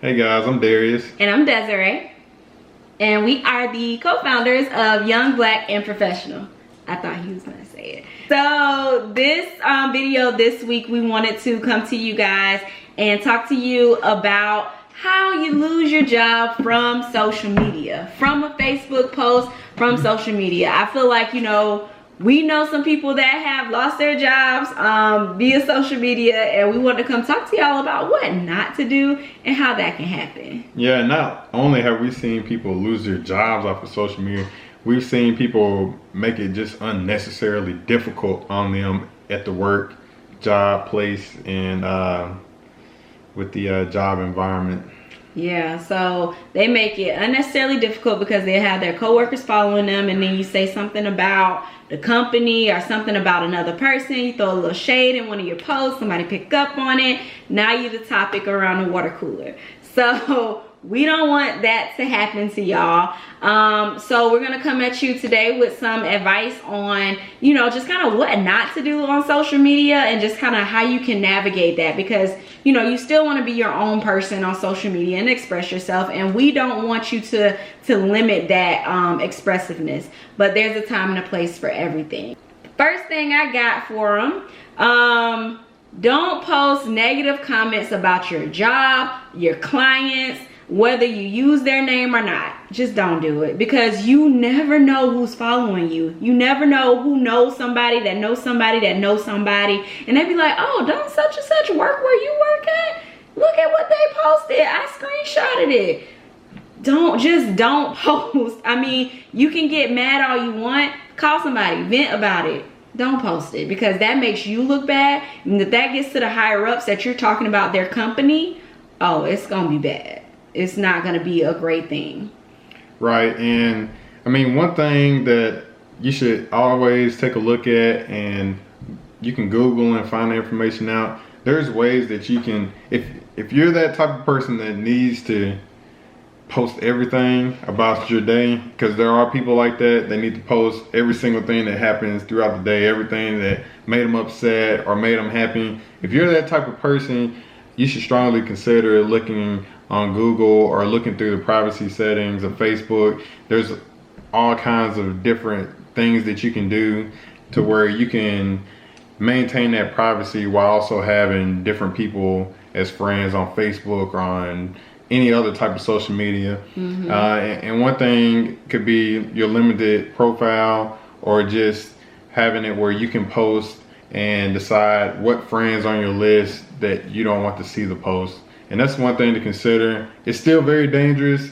Hey guys, I'm Darius. And I'm Desiree. And we are the co-founders of Young Black and Professional. I thought he was gonna say it. So this video this week, we wanted to come to you guys and talk to you about how you lose your job from social media, from a Facebook post, from social media. I feel like, we know some people that have lost their jobs via social media, and we want to come talk to y'all about what not to do and how that can happen. Yeah, not only have we seen people lose their jobs off of social media, we've seen people make it just unnecessarily difficult on them at the work, job place, and with the job environment. Yeah, so they make it unnecessarily difficult because they have their coworkers following them, and then you say something about the company or something about another person, you throw a little shade in one of your posts, somebody pick up on it, now you're the topic around the water cooler. So we don't want that to happen to y'all. So we're gonna come at you today with some advice on, just kind of what not to do on social media and just kind of how you can navigate that, because you still want to be your own person on social media and express yourself, and we don't want you to limit that expressiveness, but there's a time and a place for everything. First thing I got for them, don't post negative comments about your job, your clients, whether you use their name or not. Just don't do it, because you never know who's following you. You never know who knows somebody that knows somebody that knows somebody, and they be like, oh, don't such and such work where you work at? Look at what they posted, I screenshotted it. Don't post. I mean, you can get mad all you want, call somebody, vent about it. Don't post it, because that makes you look bad, and if that gets to the higher ups that you're talking about their company, oh, it's gonna be bad. It's not gonna be a great thing. Right, and I mean, one thing that you should always take a look at, and you can Google and find the information out, there's ways that you can, if you're that type of person that needs to post everything about your day, because there are people like that, they need to post every single thing that happens throughout the day, everything that made them upset or made them happy. If you're that type of person, you should strongly consider looking on Google or looking through the privacy settings of Facebook. There's all kinds of different things that you can do to where you can maintain that privacy while also having different people as friends on Facebook or on any other type of social media. Mm-hmm. And one thing could be your limited profile, or just having it where you can post and decide what friends on your list that you don't want to see the post. And that's one thing to consider. It's still very dangerous.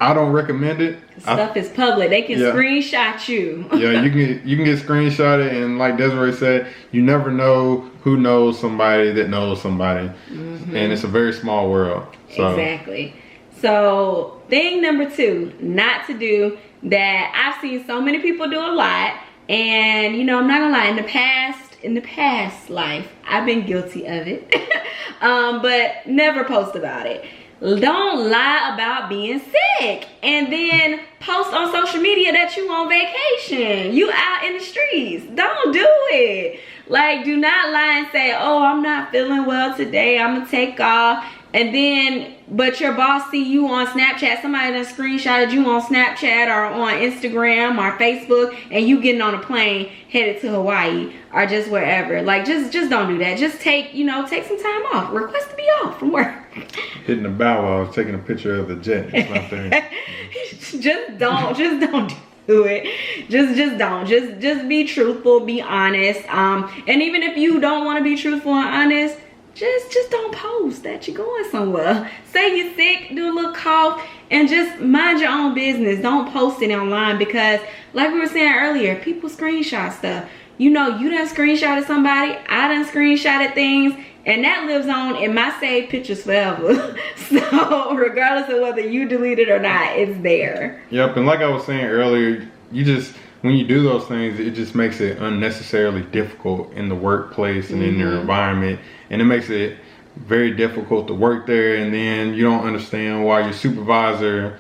I don't recommend it. Stuff is public. They can screenshot you. Yeah, you can get screenshotted, and like Desiree said, you never know who knows somebody that knows somebody. Mm-hmm. And it's a very small world. So. Exactly. So thing number 2, not to do, that I've seen so many people do a lot, and I'm not gonna lie, in the past life, I've been guilty of it. But never post about it. Don't lie about being sick and then post on social media that you on vacation, you out in the streets. Don't do it. Like, do not lie and say, oh, I'm not feeling well today, I'm gonna take off, and then but your boss see you on Snapchat, somebody done screenshotted you on Snapchat or on Instagram or Facebook, and you getting on a plane headed to Hawaii or just wherever. Like, just don't do that. Just take some time off. Request to be off from work. Hitting the bow while I was taking a picture of the jet. It's not there. Just don't do it. Just don't. Just be truthful, be honest. And even if you don't want to be truthful and honest, just don't post that you're going somewhere. Say you're sick, do a little cough, and just mind your own business. Don't post it online, because like we were saying earlier, people screenshot stuff. You done screenshotted somebody, I done screenshotted things, and that lives on in my saved pictures forever. So regardless of whether you delete it or not, it's there. Yep, and like I was saying earlier, when you do those things, it just makes it unnecessarily difficult in the workplace and in your environment, and it makes it very difficult to work there, and then you don't understand why your supervisor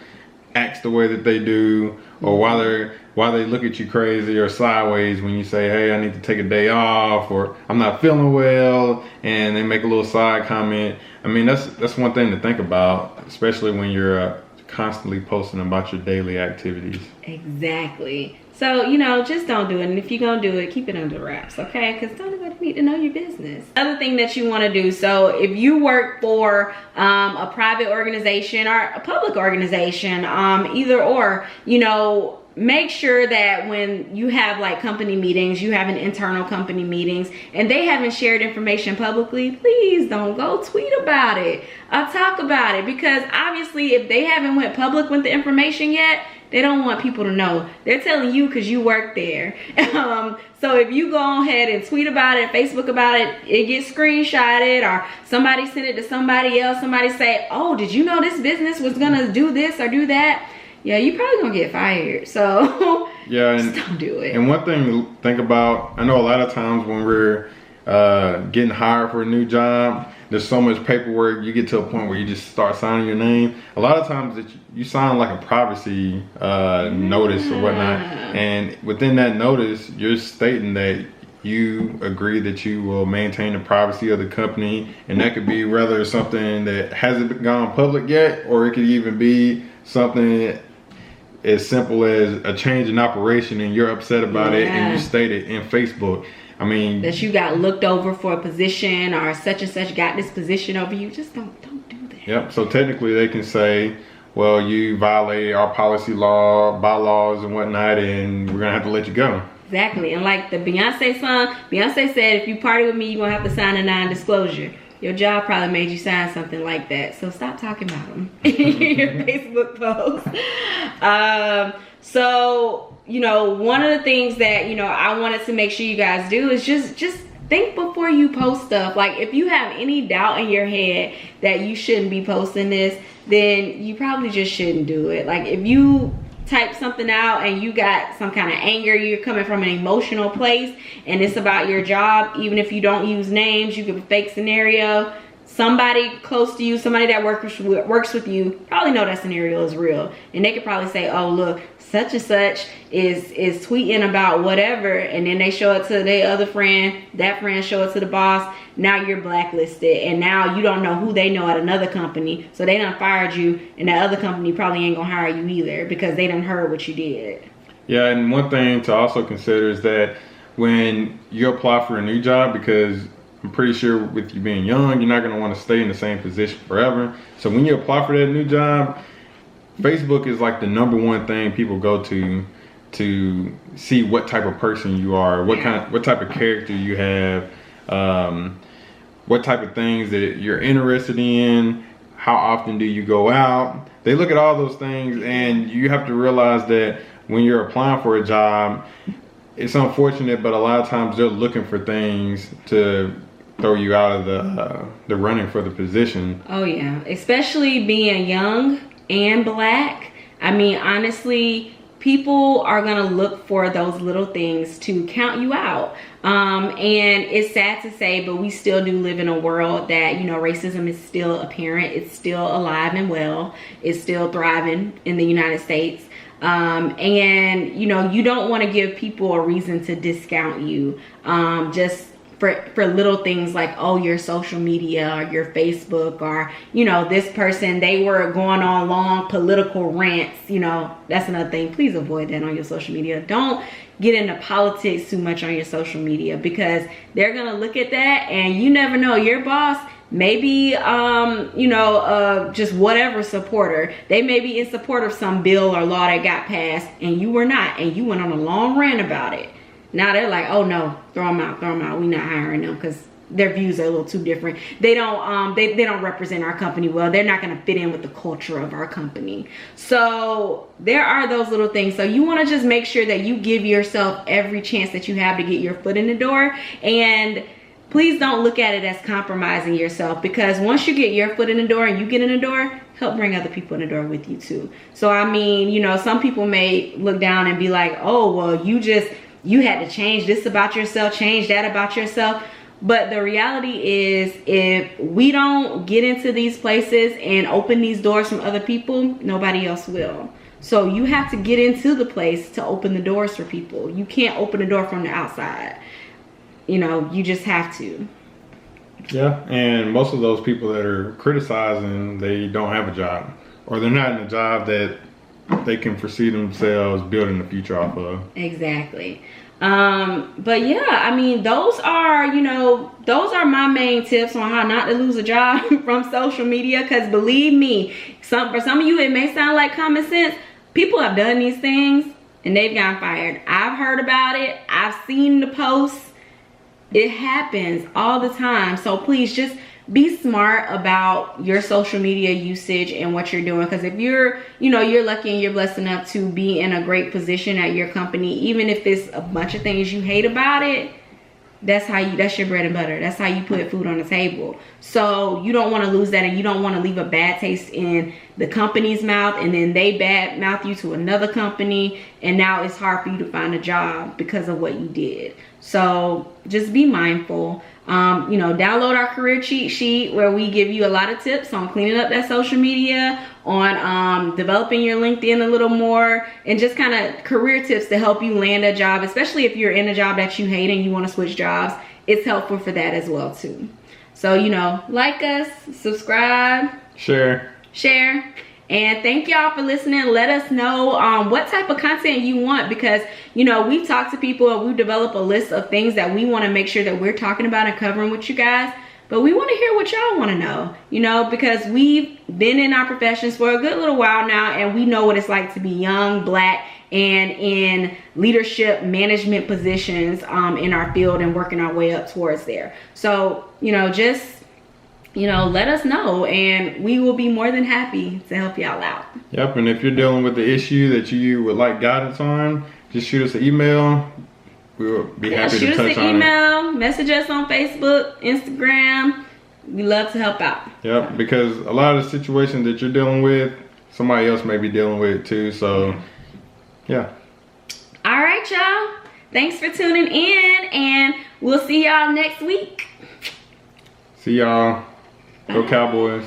acts the way that they do, or why why they look at you crazy or sideways when you say, hey, I need to take a day off, or I'm not feeling well, and they make a little side comment. I mean, that's one thing to think about, especially when you're constantly posting about your daily activities. Exactly. So, you know, just don't do it. And if you're going to do it, keep it under wraps, okay? Because don't nobody need to know your business. Other thing that you want to do, so if you work for a private organization or a public organization, either or, you know, make sure that when you have like company meetings, you have an internal company meetings, and they haven't shared information publicly, please don't go tweet about it or talk about it, because obviously if they haven't went public with the information yet, they don't want people to know. They're telling you because you work there. So if you go ahead and tweet about it, Facebook about it, it gets screenshotted, or somebody sent it to somebody else, somebody say, oh, did you know this business was gonna do this or do that? Yeah, you probably gonna get fired. So yeah, just don't do it. And one thing to think about, I know a lot of times when we're getting hired for a new job, there's so much paperwork, you get to a point where you just start signing your name. A lot of times that you sign like a privacy notice or whatnot, and within that notice, you're stating that you agree that you will maintain the privacy of the company, and that could be rather something that hasn't gone public yet, or it could even be something as simple as a change in operation and you're upset about it and you state it in Facebook. I mean, that you got looked over for a position, or such and such got this position over you. Just don't do that. Yep. So technically they can say, well, you violated our policy bylaws and whatnot, and we're gonna have to let you go. Exactly. And like the Beyonce song, Beyonce said, if you party with me, you're gonna have to sign a non-disclosure. Your job probably made you sign something like that. So stop talking about them in your Facebook post. So, you know, one of the things that, you know, I wanted to make sure you guys do is just think before you post stuff. Like, if you have any doubt in your head that you shouldn't be posting this, then you probably just shouldn't do it. Like, if you type something out and you got some kind of anger, you're coming from an emotional place, and it's about your job, even if you don't use names, you give a fake scenario, somebody close to you, somebody that works with you, probably know that scenario is real, and they could probably say, oh, look, such and such is tweeting about whatever, and then they show it to their other friend, that friend show it to the boss. Now you're blacklisted, and now you don't know who they know at another company, so they done fired you, and that other company probably ain't gonna hire you either because they done heard what you did. Yeah, and one thing to also consider is that when you apply for a new job, because I'm pretty sure with you being young, you're not gonna want to stay in the same position forever. So when you apply for that new job, Facebook is like the #1 thing people go to see what type of person you are, what type of character you have, what type of things that you're interested in, how often do you go out. They look at all those things, and you have to realize that when you're applying for a job, it's unfortunate, but a lot of times they're looking for things to throw you out of the running for the position. Oh yeah, especially being young and black. I mean, honestly, people are gonna look for those little things to count you out. And it's sad to say, but we still do live in a world that, you know, racism is still apparent. It's still alive and well. It's still thriving in the United States. And you know, you don't want to give people a reason to discount you just for little things like, oh, your social media or your Facebook, or, you know, this person, they were going on long political rants. You know, that's another thing. Please avoid that on your social media. Don't get into politics too much on your social media, because they're gonna look at that, and you never know, your boss maybe you know, just whatever supporter, they may be in support of some bill or law that got passed, and you were not, and you went on a long rant about it. Now they're like, oh no, throw them out, we not hiring them because their views are a little too different. They don't they don't represent our company well. They're not going to fit in with the culture of our company. So there are those little things. So you want to just make sure that you give yourself every chance that you have to get your foot in the door, and please don't look at it as compromising yourself, because once you get your foot in the door and you get in the door, help bring other people in the door with you too. So I mean, you know, some people may look down and be like, oh, well, you had to change this about yourself, change that about yourself. But the reality is, if we don't get into these places and open these doors from other people, nobody else will. So you have to get into the place to open the doors for people. You can't open the door from the outside. You know, you just have to. Yeah, and most of those people that are criticizing, they don't have a job, or they're not in a job that they can foresee themselves building the future off of. Exactly. But yeah, I mean, those are my main tips on how not to lose a job from social media. Because believe me, for some of you, it may sound like common sense. People have done these things and they've gotten fired. I've heard about it. I've seen the posts. It happens all the time. So please just be smart about your social media usage and what you're doing. Because if you're lucky and you're blessed enough to be in a great position at your company, even if there's a bunch of things you hate about it, that's your bread and butter. That's how you put food on the table. So you don't want to lose that, and you don't want to leave a bad taste in the company's mouth, and then they bad mouth you to another company, and now it's hard for you to find a job because of what you did. So just be mindful. Download our career cheat sheet where we give you a lot of tips on cleaning up that social media, on developing your LinkedIn a little more, and just kind of career tips to help you land a job, especially if you're in a job that you hate and you want to switch jobs. It's helpful for that as well too. So, like us, subscribe, share, and thank y'all for listening. Let us know what type of content you want, because we've talked to people and we've developed a list of things that we want to make sure that we're talking about and covering with you guys. But we want to hear what y'all want to know, because we've been in our professions for a good little while now, and we know what it's like to be young, black, and in leadership management positions in our field and working our way up towards there. So let us know, and we will be more than happy to help y'all out. Yep, and if you're dealing with the issue that you would like guidance on, just shoot us an email. We'll be happy to touch on it. Shoot us an email, message us on Facebook, Instagram. We love to help out. Yep, because a lot of the situations that you're dealing with, somebody else may be dealing with too, so yeah. All right, y'all. Thanks for tuning in, and we'll see y'all next week. See y'all. Go Cowboys.